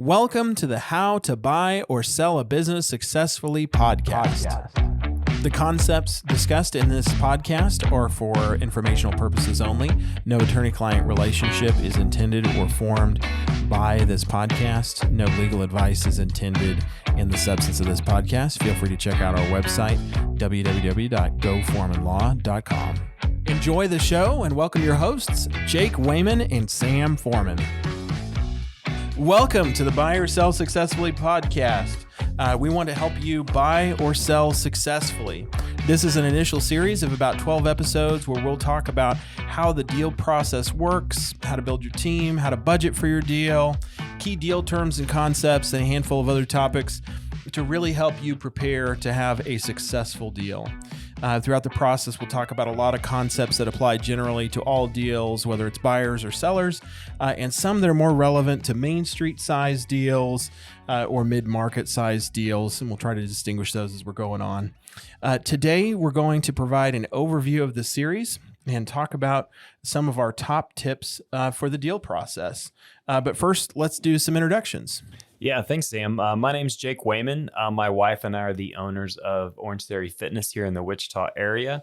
Welcome to the How to Buy or Sell a Business Successfully podcast. The concepts discussed in this podcast are for informational purposes only. No attorney-client relationship is intended or formed by this podcast. No legal advice is intended in the substance of this podcast. Feel free to check out our website, www.goforemanlaw.com. Enjoy the show and welcome your hosts, Jake Wayman and Sam Foreman. Welcome to the Buy or Sell Successfully podcast. We want to help you buy or sell successfully. This is an initial series of about 12 episodes where we'll talk about how the deal process works, how to build your team, how to budget for your deal, key deal terms and concepts, and a handful of other topics to really help you prepare to have a successful deal. Throughout the process, we'll talk about a lot of concepts that apply generally to all deals, whether it's buyers or sellers, and some that are more relevant to Main Street size deals or mid-market size deals, and we'll try to distinguish those as we're going on. Today, we're going to provide an overview of the series and talk about some of our top tips for the deal process. But first, let's do some introductions. Yeah, thanks, Sam. My name's Jake Wayman. My wife and I are the owners of Orange Theory Fitness here in the Wichita area.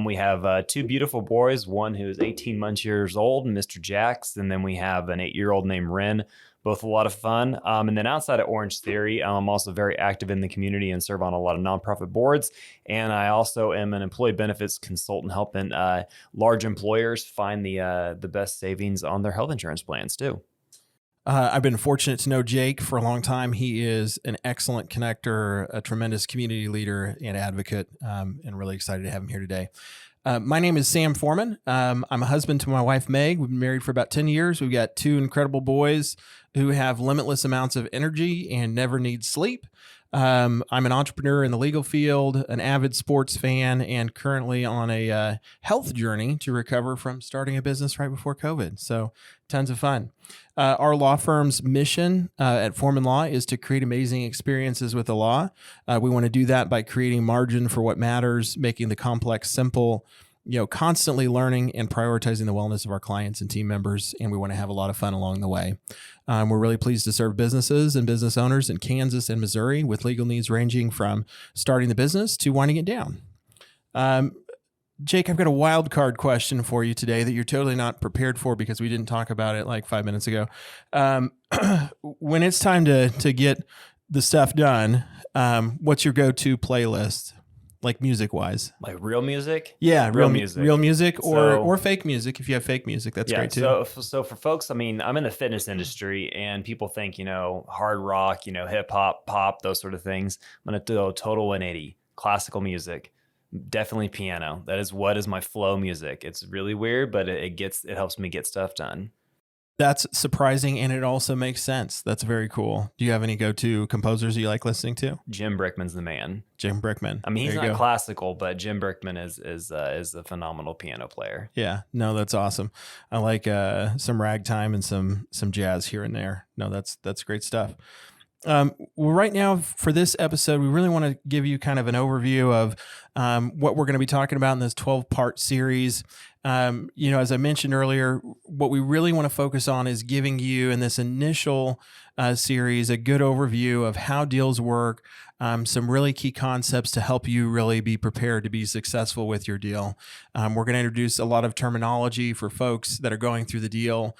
We have two beautiful boys, one who is 18 years old, Mr. Jax, and then we have an 8-year-old named Ren, both a lot of fun. And then outside of Orange Theory, I'm also very active in the community and serve on a lot of nonprofit boards. And I also am an employee benefits consultant helping large employers find the best savings on their health insurance plans too. I've been fortunate to know Jake for a long time. He is an excellent connector, a tremendous community leader and advocate, and really excited to have him here today. My name is Sam Foreman. I'm a husband to my wife, Meg. We've been married for about 10 years. We've got two incredible boys who have limitless amounts of energy and never need sleep. I'm an entrepreneur in the legal field, an avid sports fan, and currently on a health journey to recover from starting a business right before COVID. So tons of fun. Our law firm's mission at Foreman Law is to create amazing experiences with the law. We want to do that by creating margin for what matters, making the complex simple, constantly learning and prioritizing the wellness of our clients and team members. And we want to have a lot of fun along the way. We're really pleased to serve businesses and business owners in Kansas and Missouri with legal needs ranging from starting the business to winding it down. Jake, I've got a wild card question for you today that you're totally not prepared for because we didn't talk about it like 5 minutes ago. When it's time to get the stuff done, what's your go-to playlist? Like music-wise, like real music? Yeah, real music, or So- or fake music. If you have fake music, that's great too. So for folks, I'm in the fitness industry, and people think hard rock, hip hop, pop, those sort of things. I'm gonna do a total 180. Classical music, definitely piano. That is what is my flow music. It's really weird, but it helps me get stuff done. That's surprising, and it also makes sense. That's very cool. Do you have any go-to composers you like listening to? Jim Brickman's the man. Jim Brickman. I mean, he's There you not go. classical, but Jim Brickman is a phenomenal piano player. Yeah, no, that's awesome. I like some ragtime and some jazz here and there. No, that's great stuff. Well, right now for this episode, we really want to give you kind of an overview of what we're going to be talking about in this 12-part series. As I mentioned earlier, what we really want to focus on is giving you in this initial series a good overview of how deals work, some really key concepts to help you really be prepared to be successful with your deal. We're going to introduce a lot of terminology for folks that are going through the deal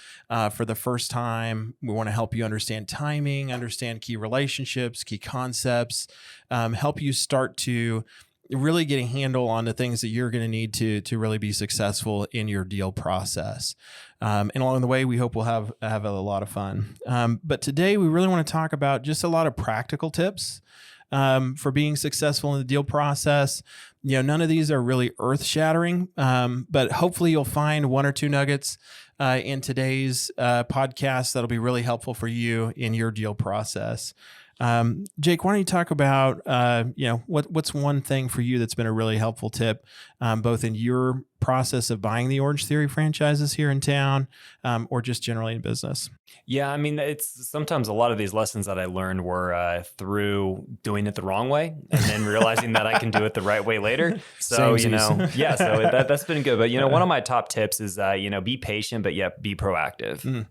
for the first time. We want to help you understand timing, understand key relationships, key concepts, help you start to really get a handle on the things that you're going to need to really be successful in your deal process. And along the way, we hope we'll have a lot of fun. But today, we really want to talk about just a lot of practical tips for being successful in the deal process. None of these are really earth-shattering, but hopefully you'll find one or two nuggets in today's podcast that'll be really helpful for you in your deal process. Jake, why don't you talk about, what's one thing for you that's been a really helpful tip, both in your process of buying the Orange Theory franchises here in town, or just generally in business? Yeah, it's sometimes a lot of these lessons that I learned were through doing it the wrong way and then realizing that I can do it the right way later. So, so that's been good. But, one of my top tips is, be patient, but yet be proactive.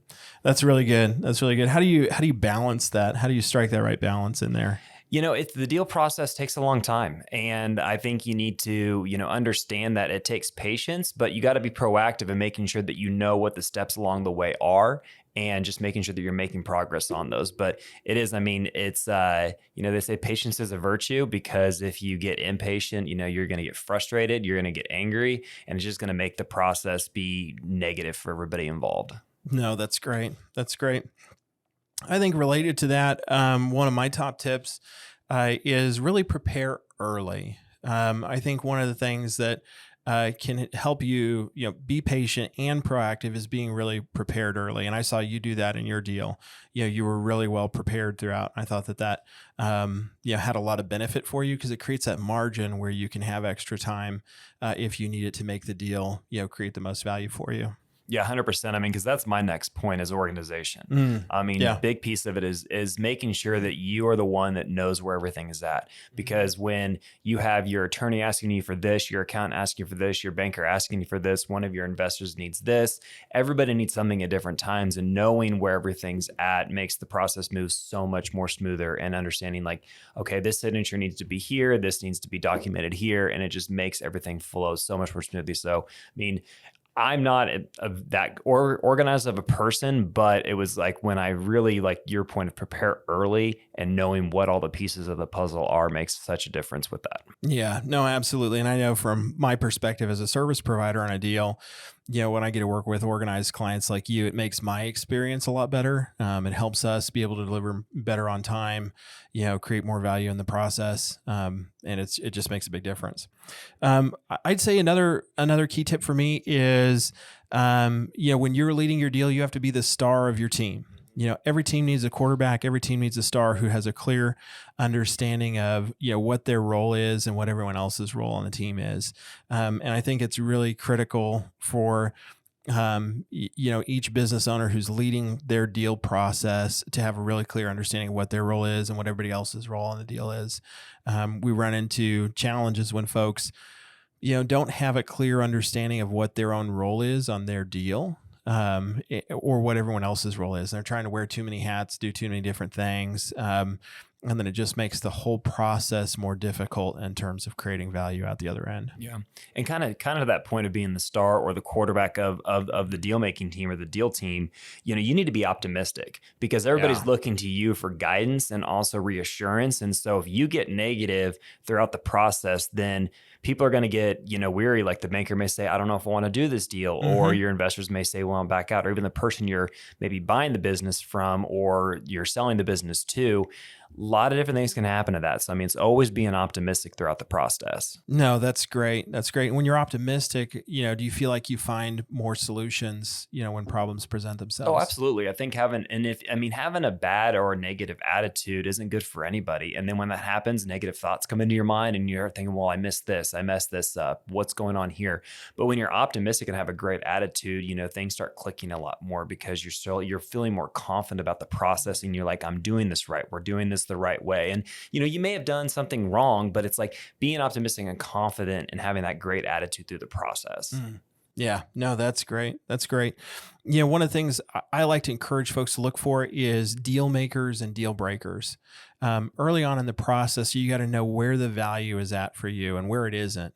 That's really good. That's really good. How do you balance that? How do you strike that right balance in there? It's the deal process takes a long time. And I think you need to, understand that it takes patience, but you got to be proactive in making sure that you know what the steps along the way are and just making sure that you're making progress on those. But it is, it's, they say patience is a virtue because if you get impatient, you're going to get frustrated, you're going to get angry, and it's just going to make the process be negative for everybody involved. No, that's great. That's great. I think related to that, one of my top tips is really prepare early. I think one of the things that can help you, be patient and proactive is being really prepared early. And I saw you do that in your deal. You were really well prepared throughout. I thought that had a lot of benefit for you because it creates that margin where you can have extra time if you need it to make the deal, create the most value for you. Yeah, 100%. Because that's my next point is organization. Yeah. Big piece of it is making sure that you are the one that knows where everything is at. Because when you have your attorney asking you for this, your accountant asking you for this, your banker asking you for this, one of your investors needs this, everybody needs something at different times. And knowing where everything's at makes the process move so much more smoother and understanding like, okay, this signature needs to be here, this needs to be documented here. And it just makes everything flow so much more smoothly. So, I'm not that organized of a person, but it was like when I really like your point of prepare early and knowing what all the pieces of the puzzle are makes such a difference with that. Yeah, no, absolutely. And I know from my perspective as a service provider on a deal, when I get to work with organized clients like you, it makes my experience a lot better. It helps us be able to deliver better on time, create more value in the process. And it just makes a big difference. I'd say another key tip for me is, when you're leading your deal, you have to be the star of your team. Every team needs a quarterback. Every team needs a star who has a clear understanding of, what their role is and what everyone else's role on the team is. And I think it's really critical for, each business owner who's leading their deal process to have a really clear understanding of what their role is and what everybody else's role on the deal is. We run into challenges when folks, don't have a clear understanding of what their own role is on their deal. Or what everyone else's role is. They're trying to wear too many hats, do too many different things. And then it just makes the whole process more difficult in terms of creating value at the other end. Yeah. And kind of that point of being the star or the quarterback of the deal making team or the deal team, you need to be optimistic because everybody's looking to you for guidance and also reassurance. And so if you get negative throughout the process, then people are going to get, weary. Like the banker may say, I don't know if I want to do this deal. Mm-hmm. Or your investors may say, well, I'm back out. Or even the person you're maybe buying the business from or you're selling the business to. A lot of different things can happen to that. So, it's always being optimistic throughout the process. No, that's great. That's great. When you're optimistic, do you feel like you find more solutions, when problems present themselves? Oh, absolutely. I think having a bad or a negative attitude isn't good for anybody. And then when that happens, negative thoughts come into your mind and you're thinking, well, I missed this. I messed this up. What's going on here? But when you're optimistic and have a great attitude, things start clicking a lot more because you're feeling more confident about the process and you're like, I'm doing this right. We're doing this the right way. And, you may have done something wrong, but it's like being optimistic and confident and having that great attitude through the process. Yeah, no, that's great. That's great. One of the things I like to encourage folks to look for is deal makers and deal breakers. Early on in the process, you got to know where the value is at for you and where it isn't,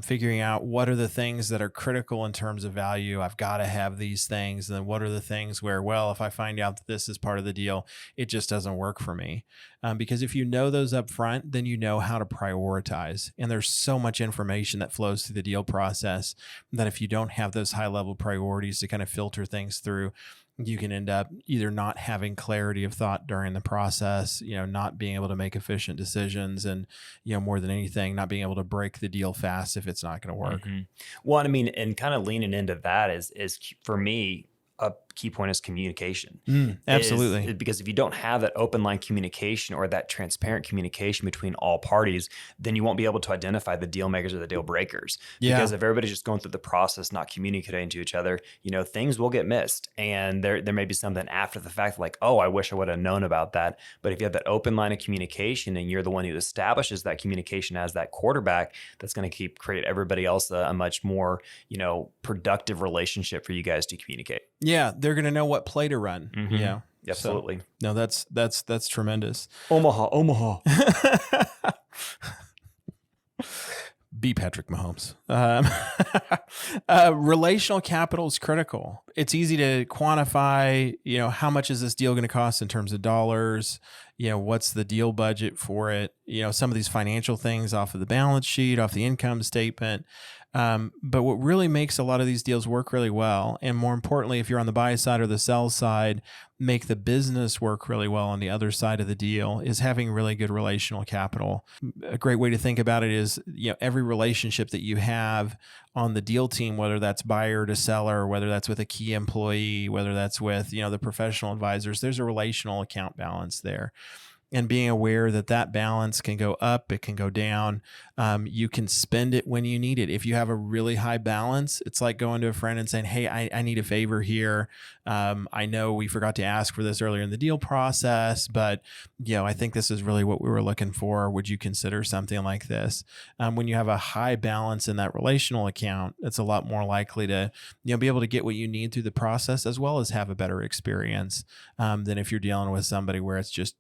figuring out what are the things that are critical in terms of value. I've got to have these things. And then what are the things where, well, if I find out that this is part of the deal, it just doesn't work for me. Because if you know those up front, then you know how to prioritize. And there's so much information that flows through the deal process that if you don't have those high level priorities to kind of filter things through, you can end up either not having clarity of thought during the process, not being able to make efficient decisions and, more than anything, not being able to break the deal fast if it's not going to work. Mm-hmm. Well, and kind of leaning into that is for me, a key point is communication. Absolutely. Because if you don't have that open line communication or that transparent communication between all parties, then you won't be able to identify the deal makers or the deal breakers. Yeah. Because if everybody's just going through the process, not communicating to each other, things will get missed. And there may be something after the fact like, oh, I wish I would have known about that. But if you have that open line of communication and you're the one who establishes that communication as that quarterback, that's going to create everybody else a much more, productive relationship for you guys to communicate. Yeah, they're going to know what play to run. Mm-hmm. You know, Absolutely. So, no, that's tremendous. Omaha. Be Patrick Mahomes. Relational capital is critical. It's easy to quantify, how much is this deal going to cost in terms of dollars? What's the deal budget for it? Some of these financial things off of the balance sheet, off the income statement. But what really makes a lot of these deals work really well, and more importantly, if you're on the buy side or the sell side, make the business work really well on the other side of the deal, is having really good relational capital. A great way to think about it is, every relationship that you have on the deal team, whether that's buyer to seller, whether that's with a key employee, whether that's with, the professional advisors, there's a relational account balance there. And being aware that balance can go up, it can go down. You can spend it when you need it. If you have a really high balance, it's like going to a friend and saying, hey, I need a favor here. I know we forgot to ask for this earlier in the deal process, but I think this is really what we were looking for. Would you consider something like this? When you have a high balance in that relational account, it's a lot more likely to be able to get what you need through the process, as well as have a better experience than if you're dealing with somebody where it's just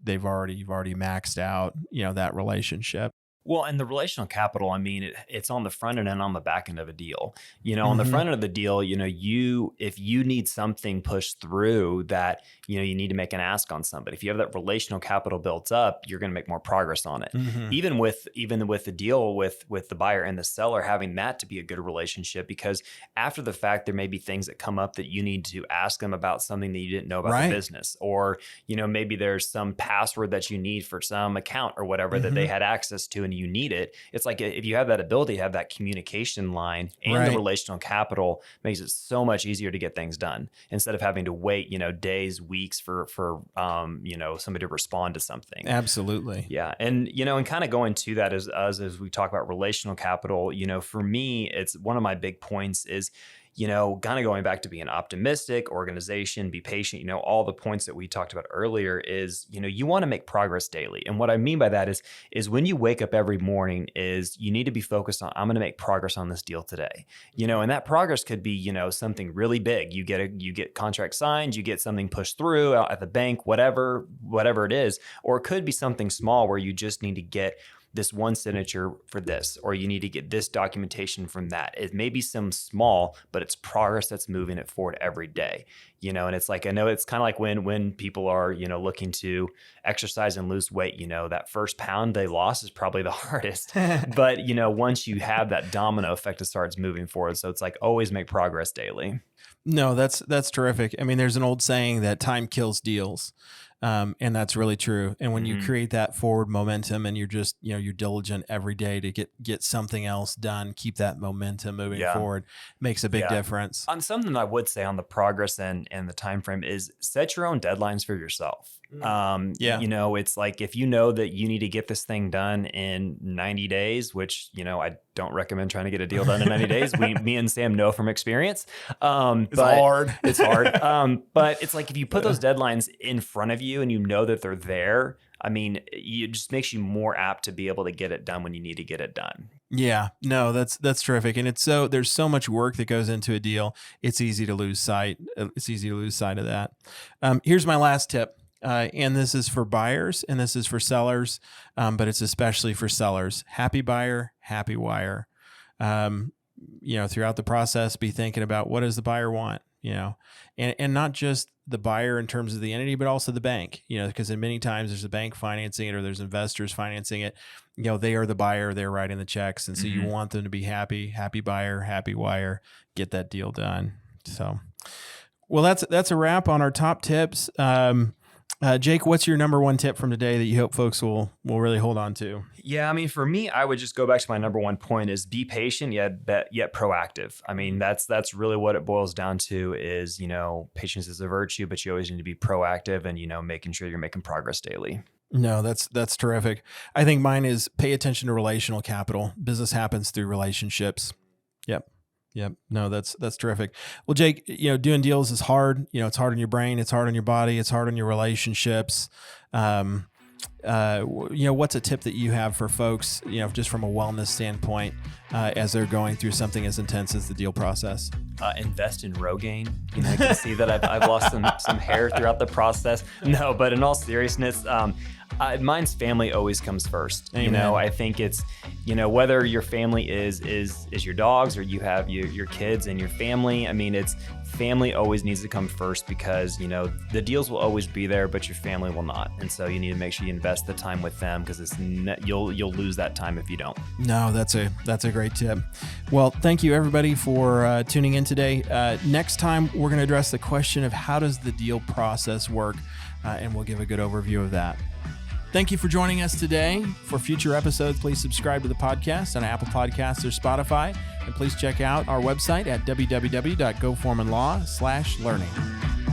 you've already maxed out that relationship. Well, and the relational capital, I mean, it's on the front end and on the back end of a deal. On the front end of the deal, if you need something pushed through that, you need to make an ask on somebody. If you have that relational capital built up, you're going to make more progress on it. Mm-hmm. Even with the deal with the buyer and the seller, having that to be a good relationship, because after the fact, there may be things that come up that you need to ask them about something that you didn't know about the business, or, maybe there's some password that you need for some account or whatever that they had access to, and you need it. It's like, if you have that ability to have that communication line and the relational capital, makes it so much easier to get things done instead of having to wait, days, weeks for somebody to respond to something. Absolutely. Yeah. And, and kind of going to that as we talk about relational capital, for me, it's one of my big points is, kind of going back to being optimistic, organization, be patient, all the points that we talked about earlier is, you want to make progress daily. And what I mean by that is when you wake up every morning is you need to be focused on, I'm going to make progress on this deal today, and that progress could be, something really big. You get contract signed, you get something pushed through out at the bank, whatever it is, or it could be something small where you just need to get this one signature for this, or you need to get this documentation from that. It may be some small, but it's progress that's moving it forward every day. And it's like, I know it's kind of like when people are, looking to exercise and lose weight, that first pound they lost is probably the hardest, but once you have that domino effect, it starts moving forward. So it's like, always make progress daily. No, that's terrific. I mean, there's an old saying that time kills deals. And that's really true. And when you create that forward momentum and you're just, you're diligent every day to get something else done, keep that momentum moving forward, makes a big difference. Something I would say on the progress and the time frame is set your own deadlines for yourself. It's like, if you know that you need to get this thing done in 90 days, which, I don't recommend trying to get a deal done in 90 days. Me and Sam know from experience. It's hard. It's hard. But it's like, if you put those deadlines in front of you and you know that they're there, I mean, it just makes you more apt to be able to get it done when you need to get it done. Yeah, no, that's terrific. And there's so much work that goes into a deal. It's easy to lose sight. It's easy to lose sight of that. Here's my last tip. And this is for buyers and this is for sellers, but it's especially for sellers. Happy buyer, happy wire. Throughout the process, be thinking about, what does the buyer want, and not just the buyer in terms of the entity, but also the bank, because in many times there's a bank financing it or there's investors financing it. They are the buyer, they're writing the checks. And so you want them to be happy buyer, happy wire, get that deal done. So, well, that's a wrap on our top tips. Jake, what's your number one tip from today that you hope folks will really hold on to? Yeah, I mean, for me, I would just go back to my number one point is be patient, yet proactive. I mean, that's really what it boils down to is, patience is a virtue, but you always need to be proactive and, making sure you're making progress daily. No, that's terrific. I think mine is pay attention to relational capital. Business happens through relationships. Yep. No, that's terrific. Well, Jake, doing deals is hard. It's hard on your brain. It's hard on your body. It's hard on your relationships. what's a tip that you have for folks, just from a wellness standpoint, as they're going through something as intense as the deal process? Invest in Rogaine. I can see that I've lost some hair throughout the process. No, but in all seriousness, mine's family always comes first. Amen. I think it's, whether your family is your dogs or you have your kids and your family. I mean, it's family always needs to come first because, the deals will always be there, but your family will not. And so you need to make sure you invest the time with them because you'll lose that time if you don't. No, that's a great tip. Well, thank you everybody for tuning in today. Next time, we're going to address the question of how does the deal process work, and we'll give a good overview of that. Thank you for joining us today. For future episodes, please subscribe to the podcast on Apple Podcasts or Spotify. And please check out our website at www.goforemanlaw.com/learning.